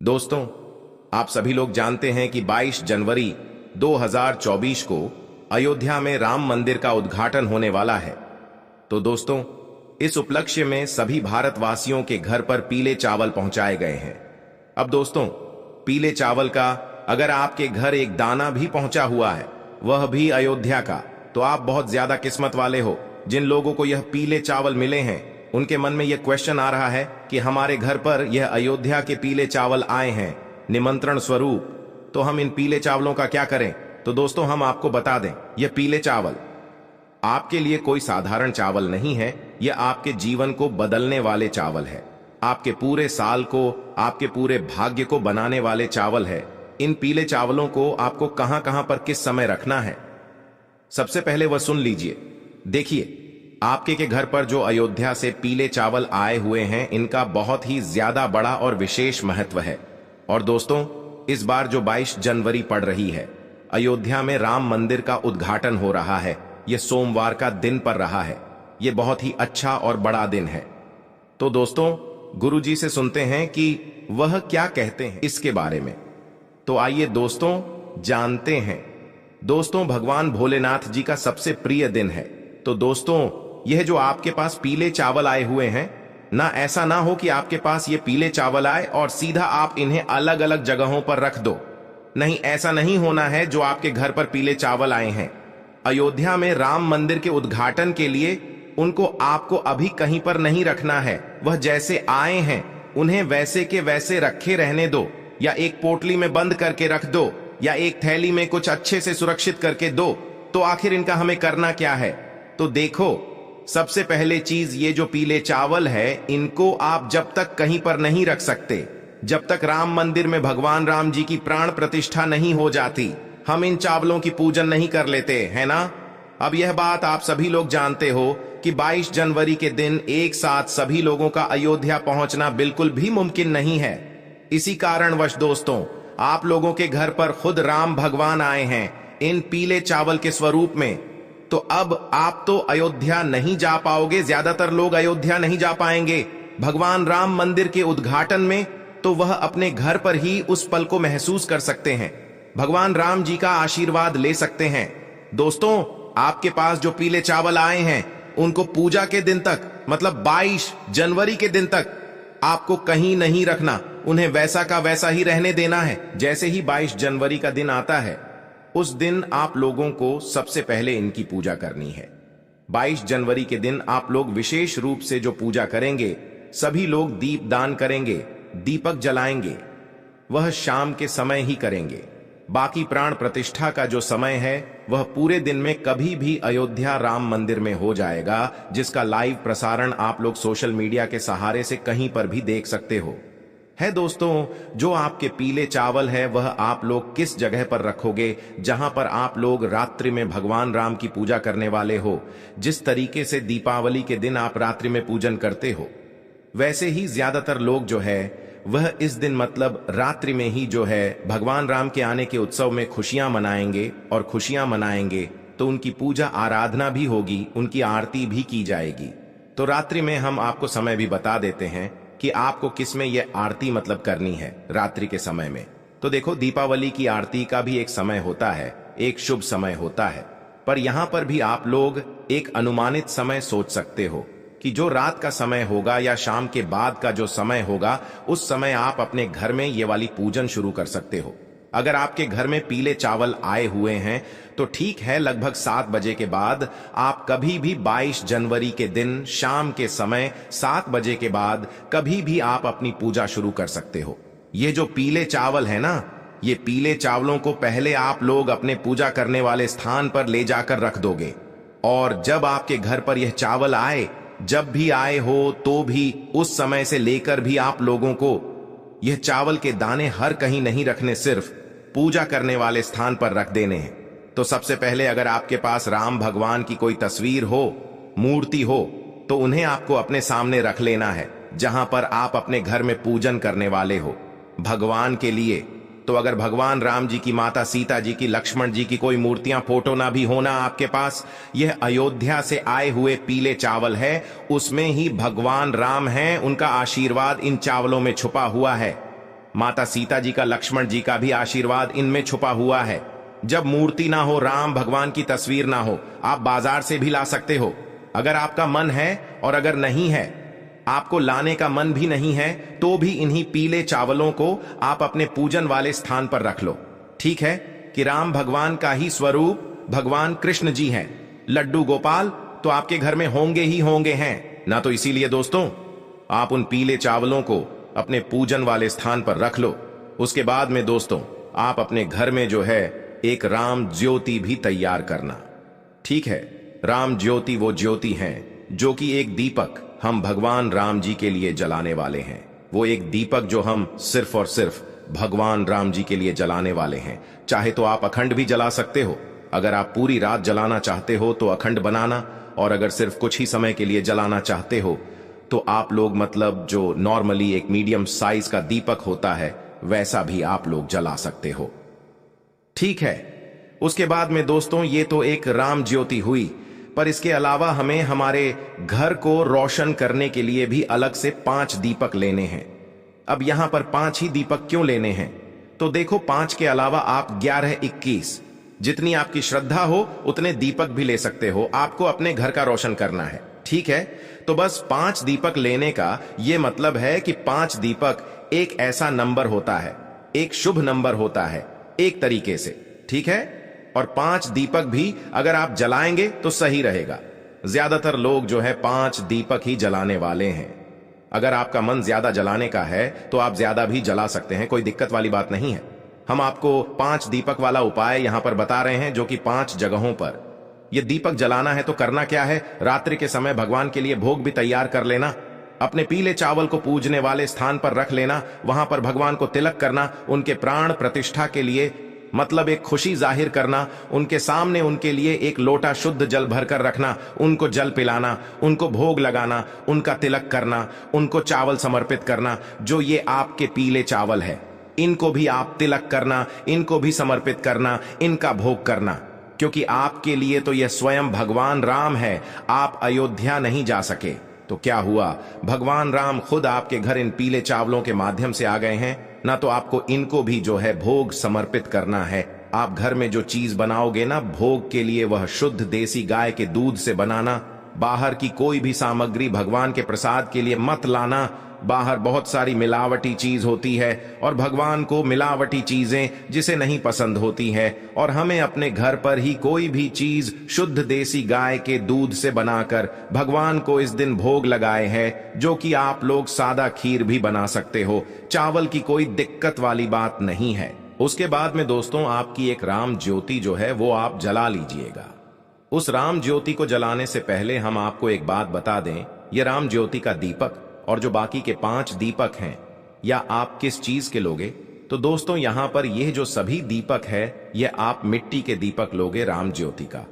दोस्तों, आप सभी लोग जानते हैं कि 22 जनवरी 2024 को अयोध्या में राम मंदिर का उद्घाटन होने वाला है। तो दोस्तों, इस उपलक्ष्य में सभी भारतवासियों के घर पर पीले चावल पहुंचाए गए हैं। अब दोस्तों, पीले चावल का अगर आपके घर एक दाना भी पहुंचा हुआ है, वह भी अयोध्या का, तो आप बहुत ज्यादा किस्मत वाले हो। जिन लोगों को यह पीले चावल मिले हैं, उनके मन में यह क्वेश्चन आ रहा है कि हमारे घर पर यह अयोध्या के पीले चावल आए हैं निमंत्रण स्वरूप, तो हम इन पीले चावलों का क्या करें। तो दोस्तों, हम आपको बता दें, यह पीले चावल आपके लिए कोई साधारण चावल नहीं है। यह आपके जीवन को बदलने वाले चावल है, आपके पूरे साल को, आपके पूरे भाग्य को बनाने वाले चावल है। इन पीले चावलों को आपको कहां कहां पर किस समय रखना है, सबसे पहले वह सुन लीजिए। देखिए, आपके के घर पर जो अयोध्या से पीले चावल आए हुए हैं, इनका बहुत ही ज्यादा बड़ा और विशेष महत्व है। और दोस्तों, इस बार जो 22 जनवरी पड़ रही है, अयोध्या में राम मंदिर का उद्घाटन हो रहा है। यह सोमवार का दिन पड़ रहा है। यह बहुत ही अच्छा और बड़ा दिन है। तो दोस्तों, गुरुजी से सुनते हैं कि वह क्या कहते हैं इसके बारे में। तो आइए दोस्तों, जानते हैं। दोस्तों, भगवान भोलेनाथ जी का सबसे प्रिय दिन है। तो दोस्तों, यह जो आपके पास पीले चावल आए हुए हैं ना, ऐसा ना हो कि आपके पास ये पीले चावल आए और सीधा आप इन्हें अलग अलग जगहों पर रख दो। नहीं, ऐसा नहीं होना है। जो आपके घर पर पीले चावल आए हैं अयोध्या में राम मंदिर के उद्घाटन के लिए, उनको आपको अभी कहीं पर नहीं रखना है। वह जैसे आए हैं उन्हें वैसे के वैसे रखे रहने दो, या एक पोटली में बंद करके रख दो, या एक थैली में कुछ अच्छे से सुरक्षित करके दो। तो आखिर इनका हमें करना क्या है। तो देखो, सबसे पहले चीज, ये जो पीले चावल है, इनको आप जब तक कहीं पर नहीं रख सकते, जब तक राम मंदिर में भगवान राम जी की प्राण प्रतिष्ठा नहीं हो जाती, हम इन चावलों की पूजन नहीं कर लेते, है ना। अब यह बात आप सभी लोग जानते हो कि 22 जनवरी के दिन एक साथ सभी लोगों का अयोध्या पहुंचना बिल्कुल भी मुमकिन नहीं है। इसी कारणवश दोस्तों, आप लोगों के घर पर खुद राम भगवान आए हैं इन पीले चावल के स्वरूप में। तो अब आप तो अयोध्या नहीं जा पाओगे, ज्यादातर लोग अयोध्या नहीं जा पाएंगे भगवान राम मंदिर के उद्घाटन में। तो वह अपने घर पर ही उस पल को महसूस कर सकते हैं, भगवान राम जी का आशीर्वाद ले सकते हैं। दोस्तों, आपके पास जो पीले चावल आए हैं, उनको पूजा के दिन तक, मतलब 22 जनवरी के दिन तक आपको कहीं नहीं रखना। उन्हें वैसा का वैसा ही रहने देना है। जैसे ही 22 जनवरी का दिन आता है, उस दिन आप लोगों को सबसे पहले इनकी पूजा करनी है। 22 जनवरी के दिन आप लोग विशेष रूप से जो पूजा करेंगे, सभी लोग दीप दान करेंगे, दीपक जलाएंगे। वह शाम के समय ही करेंगे। बाकी प्राण प्रतिष्ठा का जो समय है, वह पूरे दिन में कभी भी अयोध्या राम मंदिर में हो जाएगा, जिसका लाइव प्रसारण आप लोग सोशल मीडिया के सहारे से कहीं पर भी देख सकते हो। है दोस्तों, जो आपके पीले चावल है, वह आप लोग किस जगह पर रखोगे जहां पर आप लोग रात्रि में भगवान राम की पूजा करने वाले हो। जिस तरीके से दीपावली के दिन आप रात्रि में पूजन करते हो, वैसे ही ज्यादातर लोग जो है वह इस दिन, मतलब रात्रि में ही जो है, भगवान राम के आने के उत्सव में खुशियां मनाएंगे। और खुशियां मनाएंगे तो उनकी पूजा आराधना भी होगी, उनकी आरती भी की जाएगी। तो रात्रि में हम आपको समय भी बता देते हैं कि आपको किस में यह आरती मतलब करनी है रात्रि के समय में। तो देखो, दीपावली की आरती का भी एक समय होता है, एक शुभ समय होता है। पर यहां पर भी आप लोग एक अनुमानित समय सोच सकते हो कि जो रात का समय होगा या शाम के बाद का जो समय होगा, उस समय आप अपने घर में ये वाली पूजन शुरू कर सकते हो। अगर आपके घर में पीले चावल आए हुए हैं, तो ठीक है, लगभग 7 बजे के बाद आप कभी भी 22 जनवरी के दिन शाम के समय 7 बजे के बाद कभी भी आप अपनी पूजा शुरू कर सकते हो। ये जो पीले चावल है ना, ये पीले चावलों को पहले आप लोग अपने पूजा करने वाले स्थान पर ले जाकर रख दोगे। और जब आपके घर पर यह चावल आए, जब भी आए हो, तो भी उस समय से लेकर भी आप लोगों को यह चावल के दाने हर कहीं नहीं रखने, सिर्फ पूजा करने वाले स्थान पर रख देने हैं। तो सबसे पहले, अगर आपके पास राम भगवान की कोई तस्वीर हो, मूर्ति हो, तो उन्हें आपको अपने सामने रख लेना है, जहां पर आप अपने घर में पूजन करने वाले हो भगवान के लिए। तो अगर भगवान राम जी की, माता सीता जी की, लक्ष्मण जी की कोई मूर्तियां, फोटो ना भी होना आपके पास, यह अयोध्या से आए हुए पीले चावल है, उसमें ही भगवान राम हैं, उनका आशीर्वाद इन चावलों में छुपा हुआ है। माता सीता जी का, लक्ष्मण जी का भी आशीर्वाद इनमें छुपा हुआ है। जब मूर्ति ना हो, राम भगवान की तस्वीर ना हो, आप बाजार से भी ला सकते हो अगर आपका मन है। और अगर नहीं है, आपको लाने का मन भी नहीं है, तो भी इन्हीं पीले चावलों को आप अपने पूजन वाले स्थान पर रख लो। ठीक है कि राम भगवान का ही स्वरूप भगवान कृष्ण जी हैं। लड्डू गोपाल तो आपके घर में होंगे ही होंगे हैं ना। तो इसीलिए दोस्तों, आप उन पीले चावलों को अपने पूजन वाले स्थान पर रख लो। उसके बाद में दोस्तों, आप अपने घर में जो है एक राम ज्योति भी तैयार करना। ठीक है, राम ज्योति वो ज्योति हैं जो कि एक दीपक हम भगवान राम जी के लिए जलाने वाले हैं। वो एक दीपक जो हम सिर्फ और सिर्फ भगवान राम जी के लिए जलाने वाले हैं। चाहे तो आप अखंड भी जला सकते हो। अगर आप पूरी रात जलाना चाहते हो तो अखंड बनाना, और अगर सिर्फ कुछ ही समय के लिए जलाना चाहते हो तो आप लोग मतलब जो नॉर्मली एक मीडियम साइज का दीपक होता है वैसा भी आप लोग जला सकते हो। ठीक है, उसके बाद में दोस्तों, ये तो एक राम ज्योति हुई, पर इसके अलावा हमें हमारे घर को रोशन करने के लिए भी अलग से 5 दीपक लेने हैं। अब यहां पर 5 ही दीपक क्यों लेने हैं? तो देखो, 5 के अलावा आप 11, 21 जितनी आपकी श्रद्धा हो उतने दीपक भी ले सकते हो। आपको अपने घर का रोशन करना है। ठीक है, तो बस 5 दीपक लेने का यह मतलब है कि 5 दीपक एक ऐसा नंबर होता है, एक शुभ नंबर होता है एक तरीके से। ठीक है, और 5 दीपक भी अगर आप जलाएंगे तो सही रहेगा। ज्यादातर लोग जो है 5 दीपक ही जलाने वाले हैं। अगर आपका मन ज्यादा जलाने का है तो आप ज्यादा भी जला सकते हैं, कोई दिक्कत वाली बात नहीं है। हम आपको 5 दीपक वाला उपाय यहां पर बता रहे हैं, जो कि 5 जगहों पर यह दीपक जलाना है। तो करना क्या है, रात्रि के समय भगवान के लिए भोग भी तैयार कर लेना। अपने पीले चावल को पूजने वाले स्थान पर रख लेना, वहां पर भगवान को तिलक करना, उनके प्राण प्रतिष्ठा के लिए मतलब एक खुशी जाहिर करना, उनके सामने उनके लिए एक लोटा शुद्ध जल भरकर रखना, उनको जल पिलाना, उनको भोग लगाना, उनका तिलक करना, उनको चावल समर्पित करना। जो ये आपके पीले चावल है, इनको भी आप तिलक करना, इनको भी समर्पित करना, इनका भोग करना, क्योंकि आपके लिए तो यह स्वयं भगवान राम है। आप अयोध्या नहीं जा सके तो क्या हुआ, भगवान राम खुद आपके घर इन पीले चावलों के माध्यम से आ गए हैं ना। तो आपको इनको भी जो है भोग समर्पित करना है। आप घर में जो चीज बनाओगे ना भोग के लिए, वह शुद्ध देसी गाय के दूध से बनाना। बाहर की कोई भी सामग्री भगवान के प्रसाद के लिए मत लाना। बाहर बहुत सारी मिलावटी चीज होती है और भगवान को मिलावटी चीजें जिसे नहीं पसंद होती है। और हमें अपने घर पर ही कोई भी चीज शुद्ध देसी गाय के दूध से बनाकर भगवान को इस दिन भोग लगाए हैं, जो कि आप लोग सादा खीर भी बना सकते हो। चावल की कोई दिक्कत वाली बात नहीं है। उसके बाद में दोस्तों, आपकी एक राम ज्योति जो है वो आप जला लीजिएगा। उस राम ज्योति को जलाने से पहले हम आपको एक बात बता दें, यह राम ज्योति का दीपक और जो बाकी के 5 दीपक हैं, या आप किस चीज के लोगे? तो दोस्तों, यहां पर यह जो सभी दीपक है, यह आप मिट्टी के दीपक लोगे राम ज्योति का।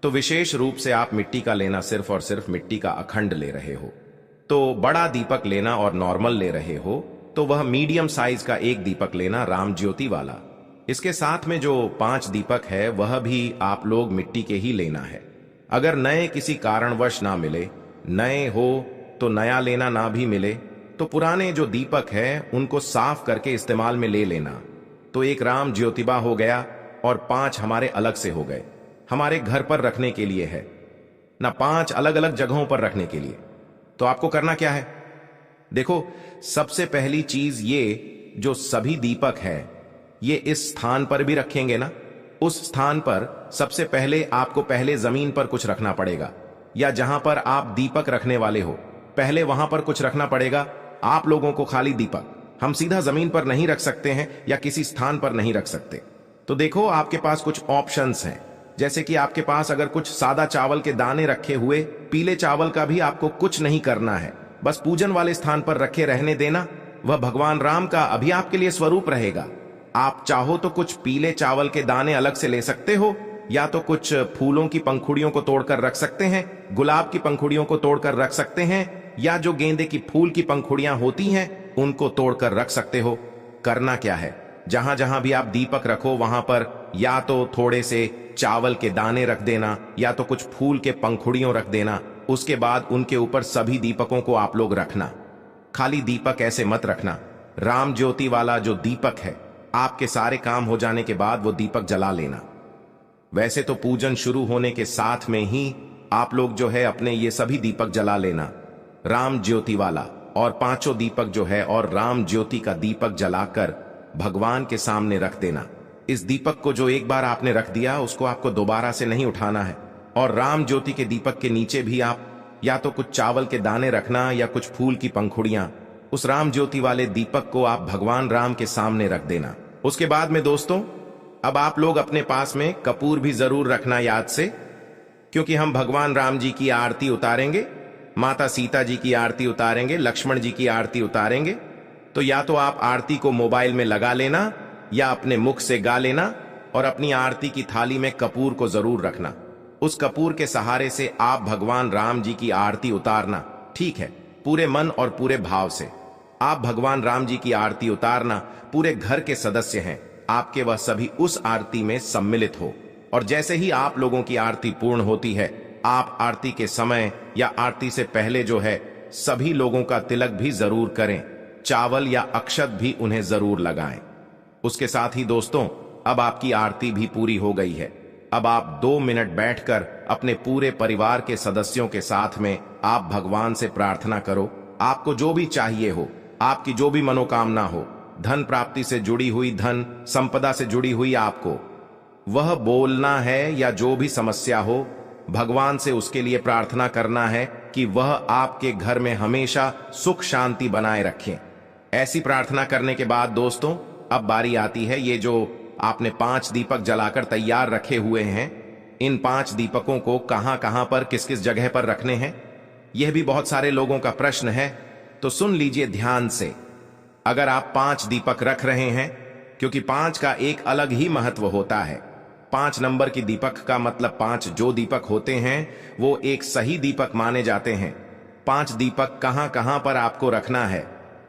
तो विशेष रूप से आप मिट्टी का लेना, सिर्फ और सिर्फ मिट्टी का अखंड ले रहे हो। तो बड़ा दीपक लेना और नॉर्मल ले रहे हो तो वह मीडियम साइज का एक दीपक लेना राम ज्योति वाला। इसके साथ में जो 5 दीपक है वह भी आप लोग मिट्टी के ही लेना है। अगर नए किसी कारणवश ना मिले, नए हो तो नया लेना, ना भी मिले तो पुराने जो दीपक है उनको साफ करके इस्तेमाल में ले लेना। तो एक राम ज्योतिबा हो गया और 5 हमारे अलग से हो गए, हमारे घर पर रखने के लिए है ना, 5 अलग अलग जगहों पर रखने के लिए। तो आपको करना क्या है, देखो, सबसे पहली चीज ये जो सभी दीपक है ये इस स्थान पर भी रखेंगे ना। उस स्थान पर सबसे पहले आपको पहले जमीन पर कुछ रखना पड़ेगा, या जहां पर आप दीपक रखने वाले हो पहले वहां पर कुछ रखना पड़ेगा। आप लोगों को खाली दीपक हम सीधा जमीन पर नहीं रख सकते हैं या किसी स्थान पर नहीं रख सकते। तो देखो, आपके पास कुछ ऑप्शंस हैं, जैसे कि आपके पास अगर कुछ सादा चावल के दाने रखे हुए, पीले चावल का भी आपको कुछ नहीं करना है, बस पूजन वाले स्थान पर रखे रहने देना। वह भगवान राम का अभी आपके लिए स्वरूप रहेगा। आप चाहो तो कुछ पीले चावल के दाने अलग से ले सकते हो, या तो कुछ फूलों की पंखुड़ियों को तोड़कर रख सकते हैं, गुलाब की पंखुड़ियों को तोड़कर रख सकते हैं, या जो गेंदे की फूल की पंखुड़ियां होती हैं उनको तोड़कर रख सकते हो। करना क्या है, जहां जहां भी आप दीपक रखो वहां पर या तो थोड़े से चावल के दाने रख देना, या तो कुछ फूल के पंखुड़ियों रख देना। उसके बाद उनके ऊपर सभी दीपकों को आप लोग रखना। खाली दीपक ऐसे मत रखना, राम ज्योति वाला जो दीपक है, आपके सारे काम हो जाने के बाद वो दीपक जला लेना। वैसे तो पूजन शुरू होने के साथ में ही आप लोग जो है अपने ये सभी दीपक जला लेना, राम ज्योति वाला और पांचों दीपक जो है, और राम ज्योति का दीपक जलाकर भगवान के सामने रख देना। इस दीपक को जो एक बार आपने रख दिया उसको आपको दोबारा से नहीं उठाना है। और राम ज्योति के दीपक के नीचे भी आप या तो कुछ चावल के दाने रखना या कुछ फूल की पंखुड़ियां, उस राम ज्योति वाले दीपक को आप भगवान राम के सामने रख देना। उसके बाद में दोस्तों, अब आप लोग अपने पास में कपूर भी जरूर रखना याद से, क्योंकि हम भगवान राम जी की आरती उतारेंगे, माता सीता जी की आरती उतारेंगे, लक्ष्मण जी की आरती उतारेंगे। तो या तो आप आरती को मोबाइल में लगा लेना या अपने मुख से गा लेना, और अपनी आरती की थाली में कपूर को जरूर रखना। उस कपूर के सहारे से आप भगवान राम जी की आरती उतारना। ठीक है, पूरे मन और पूरे भाव से आप भगवान राम जी की आरती उतारना। पूरे घर के सदस्य हैं आपके, वह सभी उस आरती में सम्मिलित हो। और जैसे ही आप लोगों की आरती पूर्ण होती है, आप आरती के समय या आरती से पहले जो है सभी लोगों का तिलक भी जरूर करें, चावल या अक्षत भी उन्हें जरूर लगाएं। उसके साथ ही दोस्तों, अब आपकी आरती भी पूरी हो गई है। अब आप 2 मिनट बैठकर अपने पूरे परिवार के सदस्यों के साथ में आप भगवान से प्रार्थना करो। आपको जो भी चाहिए हो, आपकी जो भी मनोकामना हो, धन प्राप्ति से जुड़ी हुई, धन संपदा से जुड़ी हुई, आपको वह बोलना है, या जो भी समस्या हो भगवान से उसके लिए प्रार्थना करना है कि वह आपके घर में हमेशा सुख शांति बनाए रखें। ऐसी प्रार्थना करने के बाद दोस्तों, अब बारी आती है, ये जो आपने 5 दीपक जलाकर तैयार रखे हुए हैं, इन 5 दीपकों को कहां कहां पर, किस किस जगह पर रखने हैं, यह भी बहुत सारे लोगों का प्रश्न है। तो सुन लीजिए ध्यान से। अगर आप 5 दीपक रख रहे हैं, क्योंकि 5 का एक अलग ही महत्व होता है। 5 नंबर की दीपक का मतलब 5 जो दीपक होते हैं वो एक सही दीपक माने जाते हैं। 5 दीपक कहां कहां पर आपको रखना है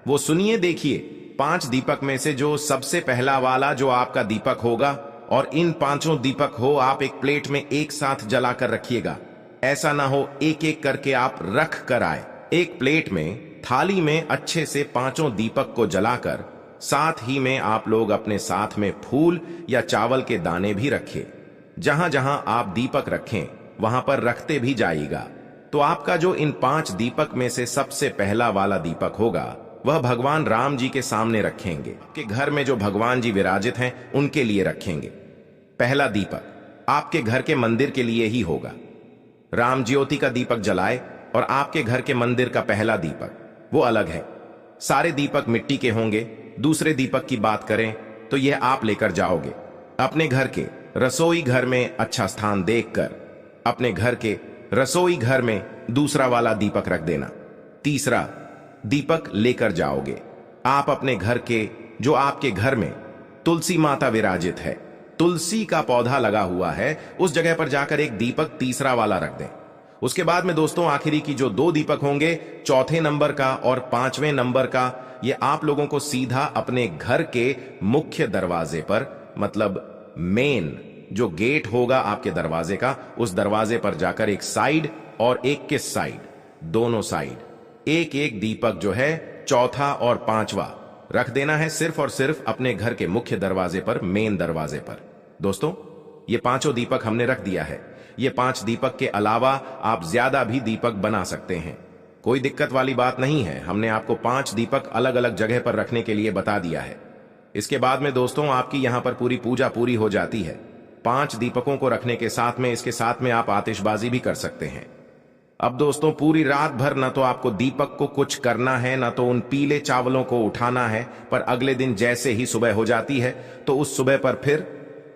वो सुनिए, देखिए। 5 दीपक में से जो सबसे पहला वाला जो आपका दीपक होगा, और इन 5 दीपक हो आप एक प्लेट में एक साथ जलाकर रखिएगा। ऐसा ना हो एक एक करके आप रख कर आए। एक प्लेट में, थाली में अच्छे से 5 दीपक को जलाकर, साथ ही में आप लोग अपने साथ में फूल या चावल के दाने भी रखें। जहां जहां आप दीपक रखें वहां पर रखते भी जाइएगा। तो आपका जो इन 5 दीपक में से सबसे पहला वाला दीपक होगा वह भगवान राम जी के सामने रखेंगे। आपके घर में जो भगवान जी विराजित हैं उनके लिए रखेंगे। पहला दीपक आपके घर के मंदिर के लिए ही होगा। राम ज्योति का दीपक जलाए, और आपके घर के मंदिर का पहला दीपक वो अलग है। सारे दीपक मिट्टी के होंगे। दूसरे दीपक की बात करें तो यह आप लेकर जाओगे अपने घर के रसोई घर में। अच्छा स्थान देखकर अपने घर के रसोई घर में दूसरा वाला दीपक रख देना। तीसरा दीपक लेकर जाओगे आप अपने घर के, जो आपके घर में तुलसी माता विराजित है, तुलसी का पौधा लगा हुआ है, उस जगह पर जाकर एक दीपक तीसरा वाला रख दें। उसके बाद में दोस्तों, आखिरी की जो 2 दीपक होंगे, चौथे नंबर का और 5वें नंबर का, ये आप लोगों को सीधा अपने घर के मुख्य दरवाजे पर, मतलब मेन जो गेट होगा आपके दरवाजे का, उस दरवाजे पर जाकर एक साइड और एक किस साइड, दोनों साइड एक एक दीपक जो है, चौथा और 5वां रख देना है सिर्फ और सिर्फ अपने घर के मुख्य दरवाजे पर, मेन दरवाजे पर। दोस्तों, ये 5 दीपक हमने रख दिया है। ये 5 दीपक के अलावा आप ज्यादा भी दीपक बना सकते हैं, कोई दिक्कत वाली बात नहीं है। हमने आपको 5 दीपक अलग अलग जगह पर रखने के लिए बता दिया है। इसके बाद में दोस्तों, आपकी यहां पर पूरी पूजा पूरी हो जाती है। 5 दीपकों को रखने के साथ में, इसके साथ में आप आतिशबाजी भी कर सकते हैं। अब दोस्तों, पूरी रात भर ना तो आपको दीपक को कुछ करना है, ना तो उन पीले चावलों को उठाना है, पर अगले दिन जैसे ही सुबह हो जाती है तो उस सुबह पर फिर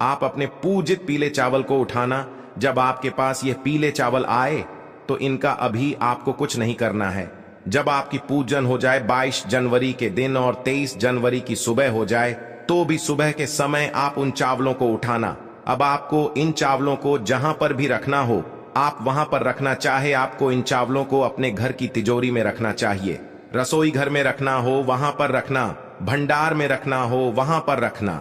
आप अपने पूजित पीले चावल को उठाना। जब आपके पास ये पीले चावल आए तो इनका अभी आपको कुछ नहीं करना है। जब आपकी पूजन हो जाए 22 जनवरी के दिन और 23 जनवरी की सुबह हो जाए, तो भी सुबह के समय आप उन चावलों को उठाना। अब आपको इन चावलों को जहां पर भी रखना हो आप वहां पर रखना। चाहे आपको इन चावलों को अपने घर की तिजोरी में रखना चाहिए, रसोई घर में रखना हो वहां पर रखना, भंडार में रखना हो वहां पर रखना,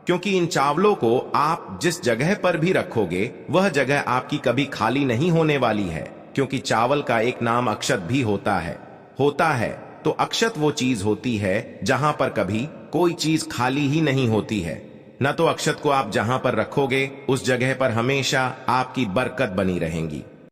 क्योंकि इन चावलों को आप जिस जगह पर भी रखोगे वह जगह आपकी कभी खाली नहीं होने वाली है। क्योंकि चावल का एक नाम अक्षत भी होता है। तो अक्षत वो चीज होती है जहां पर कभी कोई चीज खाली ही नहीं होती है। न तो अक्षत को आप जहां पर रखोगे उस जगह पर हमेशा आपकी बरकत बनी रहेंगी।